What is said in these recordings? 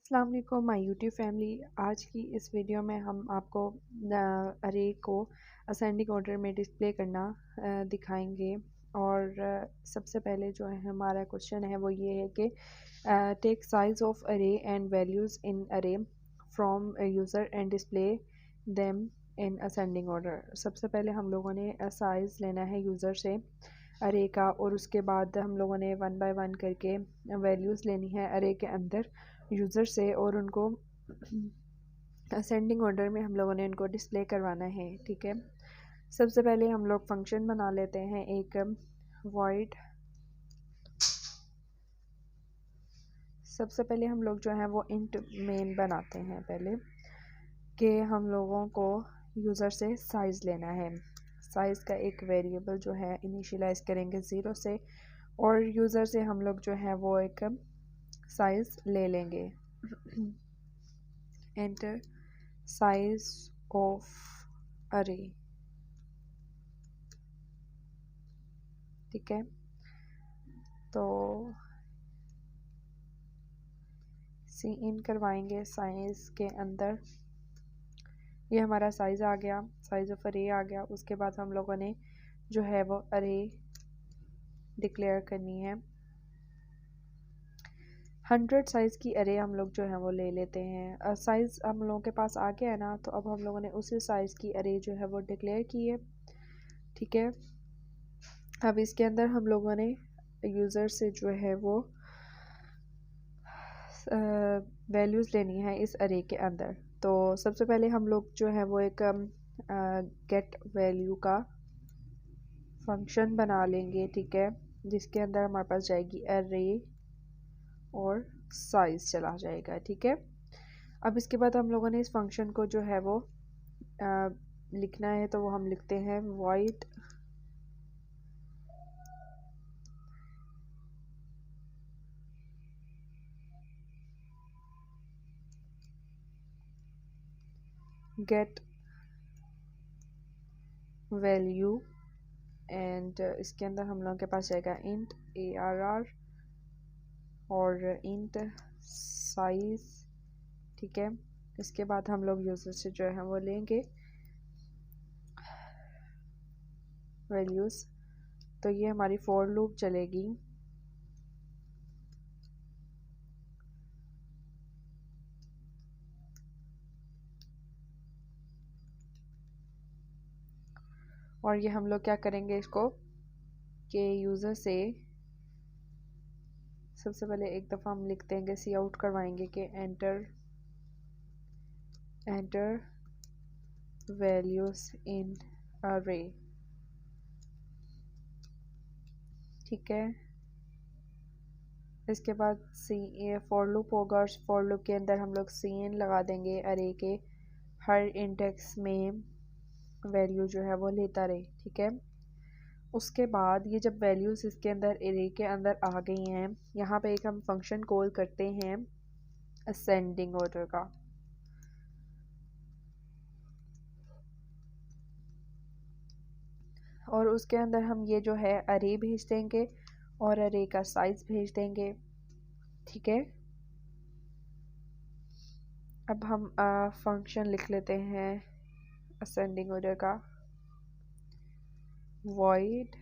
अस्सलाम वालेकुम my YouTube family. आज की इस वीडियो में हम आपको अरे को असेंडिंग ऑर्डर में डिस्प्ले करना दिखाएंगे। और सबसे पहले जो है हमारा क्वेश्चन है वो ये है कि टेक साइज ऑफ अरे एंड वैल्यूज़ इन अरे from user and display them in ascending order. सबसे पहले हम लोगों ने साइज़ लेना है यूज़र से अरे का, और उसके बाद हम लोगों ने वन बाय वन करके वैल्यूज़ लेनी है अरे के अंदर यूज़र से, और उनको असेंडिंग ऑर्डर में हम लोगों ने उनको डिस्प्ले करवाना है। ठीक है, सबसे पहले हम लोग फंक्शन बना लेते हैं एक वॉइड। सबसे पहले हम लोग जो है वो इंट मेन बनाते हैं पहले, कि हम लोगों को यूज़र से साइज़ लेना है। साइज़ का एक वेरिएबल जो है इनिशियलाइज करेंगे 0 से, और यूज़र से हम लोग जो है वो एक साइज़ ले लेंगे। एंटर साइज ऑफ अरे। ठीक है, तो सी इन करवाएंगे साइज के अंदर। ये हमारा साइज आ गया, साइज ऑफ अरे आ गया। उसके बाद हम लोगों ने जो है वो अरे डिक्लेयर करनी है। 100 साइज की अरे हम लोग जो है वो ले लेते हैं। साइज हम लोगों के पास आ गया है ना, तो अब हम लोगों ने उसी साइज की अरे जो है वो डिक्लेयर की है। ठीक है, अब इसके अंदर हम लोगों ने यूज़र से जो है वो वैल्यूज़ लेनी है इस अरे के अंदर। तो सबसे पहले हम लोग जो है वो एक गेट वैल्यू का फंक्शन बना लेंगे। ठीक है, जिसके अंदर हमारे पास जाएगी अरे और साइज चला जाएगा। ठीक है, अब इसके बाद हम लोगों ने इस फंक्शन को जो है वो लिखना है, तो वो हम लिखते हैं वॉइड गेट वैल्यू, एंड इसके अंदर हम लोगों के पास जाएगा इंट ARR और इंट साइज। ठीक है, इसके बाद हम लोग यूज़र से जो है वो लेंगे वैल्यूज़। तो ये हमारी फॉर लूप चलेगी। और ये हम लोग क्या करेंगे इसको, कि यूज़र से सबसे पहले एक दफ़ा हम लिख देंगे, सी आउट करवाएंगे कि एंटर वैल्यूज़ इन अरे। ठीक है, इसके बाद सी फॉर लूप होगा, और फॉर लूप के अंदर हम लोग सी इन लगा देंगे अरे के हर इंडेक्स में वैल्यू जो है वो लेता रहे। ठीक है, उसके बाद ये जब वैल्यूज़ इसके अंदर अरे के अंदर आ गई हैं, यहाँ पे एक हम फंक्शन कॉल करते हैं असेंडिंग ऑर्डर का। और उसके अंदर हम ये जो है अरे भेज देंगे और अरे का साइज भेज देंगे। ठीक है, अब हम फंक्शन लिख लेते हैं असेंडिंग ऑर्डर का, वॉइड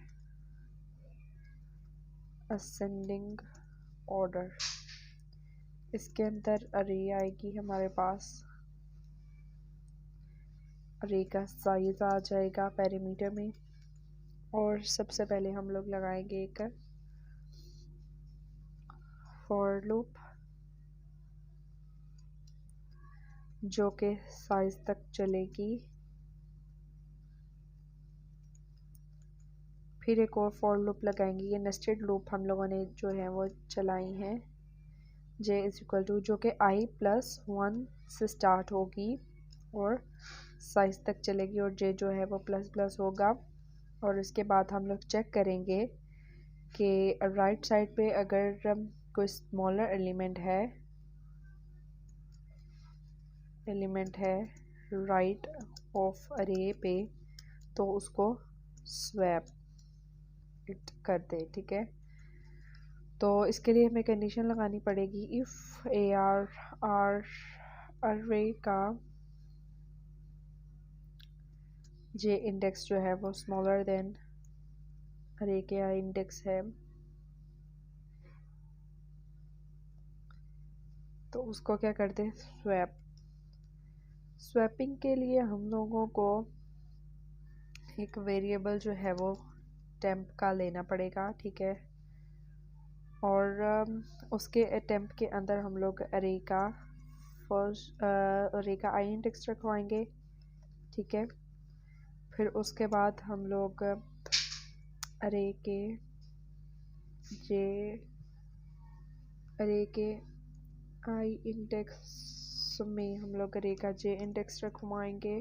असेंडिंग ऑर्डर। इसके अंदर अरे आएगी हमारे पास, अरे का साइज आ जाएगा पैरामीटर में। और सबसे पहले हम लोग लगाएंगे एक फॉर लूप जो कि साइज तक चलेगी। फिर एक और फॉर लूप लगाएंगे। ये नेस्टेड लूप हम लोगों ने जो है वो चलाई हैं, जे इज इक्वल टू, जो कि i+1 से स्टार्ट होगी और साइज तक चलेगी, और जे जो है वो प्लस प्लस होगा। और इसके बाद हम लोग चेक करेंगे कि राइट साइड पे अगर कोई स्मॉलर एलिमेंट है राइट ऑफ अरे पे, तो उसको स्वैप इट कर दे। ठीक है, तो इसके लिए हमें कंडीशन लगानी पड़ेगी इफ़ ए आर अरे का जे इंडेक्स जो है वो स्मॉलर देन अरे के आई इंडेक्स है, तो उसको क्या करते हैं, स्वैप। स्वैपिंग के लिए हम लोगों को एक वेरिएबल जो है वो टेम्प का लेना पड़ेगा, ठीक है। और उसके टेम्प के अंदर हम लोग अरे का अरे का आई इंडेक्स रखवाएंगे, ठीक है। फिर उसके बाद हम लोग अरे के जे अरे के आई इंडेक्स में हम लोग अरे का जे इंडेक्स रखवाएंगे।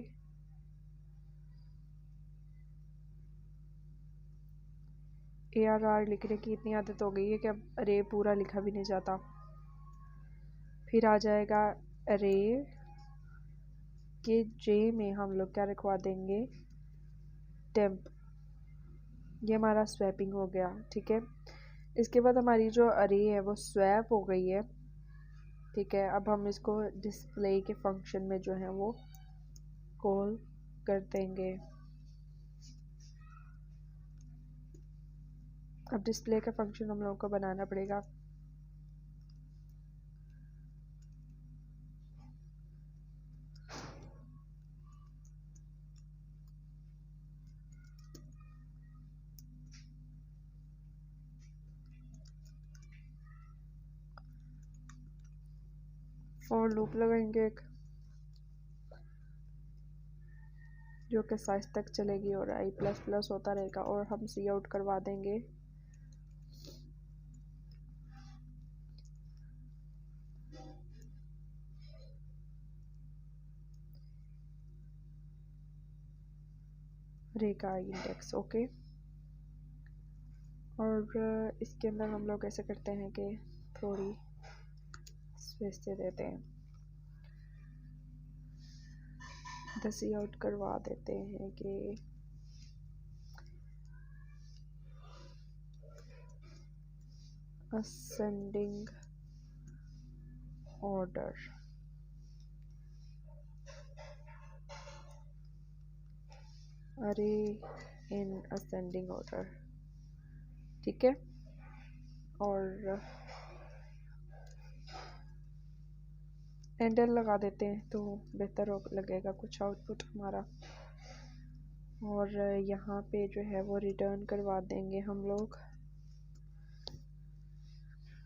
ARR लिखने की इतनी आदत हो गई है कि अब अरे पूरा लिखा भी नहीं जाता। फिर आ जाएगा अरे के जे में हम लोग क्या रखवा देंगे, टेम्प। ये हमारा स्वैपिंग हो गया, ठीक है। इसके बाद हमारी जो अरे है वो स्वैप हो गई है, ठीक है। अब हम इसको डिस्प्ले के फंक्शन में जो है वो कॉल कर देंगे। अब डिस्प्ले का फंक्शन हम लोगों को बनाना पड़ेगा। फॉर लूप लगाएंगे एक, जो कि साइज तक चलेगी और आई प्लस प्लस होता रहेगा, और हम सी आउट करवा देंगे रे का आई इंडेक्स, ओके। और इसके अंदर हम लोग ऐसे करते हैं कि थोड़ी स्पेस दे देते हैं, सी आउट करवा देते हैं कि असेंडिंग ऑर्डर, अरे इन असेंडिंग ऑर्डर, ठीक है। और एंटर लगा देते हैं तो बेहतर हो लगेगा कुछ आउटपुट हमारा। और यहाँ पे जो है वो रिटर्न करवा देंगे हम लोग।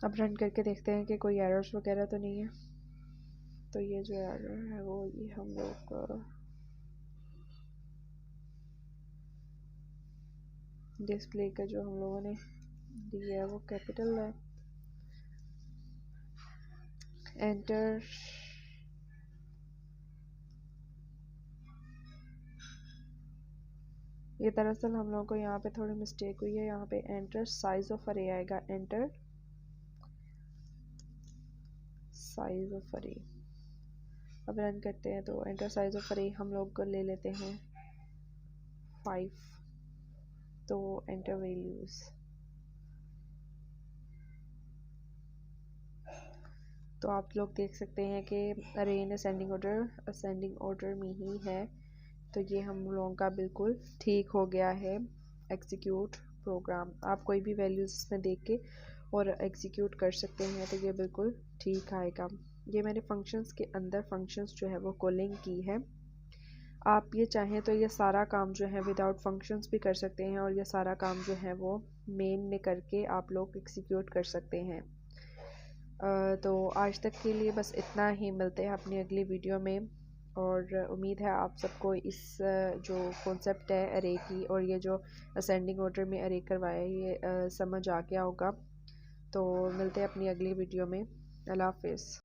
अब रन करके देखते हैं कि कोई एरर्स वगैरह तो नहीं है। तो ये जो एरर है वो ये हम लोग डिस्प्ले का जो हम लोगों ने दिया है वो कैपिटल है। एंटर, ये दरअसल हम लोगों को यहाँ पे थोड़ी मिस्टेक हुई है। यहाँ पे एंटर साइज ऑफ अरे आएगा, एंटर साइज ऑफ अरे। अब रन करते हैं तो एंटर साइज ऑफ अरे हम लोग ले लेते हैं 5, तो एंटर वैल्यूज। तो आप लोग देख सकते हैं कि अरे इन असेंडिंग ऑर्डर में ही है। तो ये हम लोगों का बिल्कुल ठीक हो गया है एग्जीक्यूट प्रोग्राम। आप कोई भी वैल्यूज़ इसमें देख के और एग्जीक्यूट कर सकते हैं, तो ये बिल्कुल ठीक आएगा। ये मैंने फंक्शंस के अंदर फंक्शंस जो है वो कॉलिंग की है। आप ये चाहें तो ये सारा काम जो है विदाउट फंक्शंस भी कर सकते हैं, और ये सारा काम जो है वो मेन में करके आप लोग एग्जीक्यूट कर सकते हैं। तो आज तक के लिए बस इतना ही। मिलते हैं अपनी अगली वीडियो में, और उम्मीद है आप सबको इस जो कॉन्सेप्ट है अरे की और ये जो असेंडिंग ऑर्डर में अरे करवाया ये समझ आ गया होगा। तो मिलते हैं अपनी अगली वीडियो में। अल्लाह हाफिज़।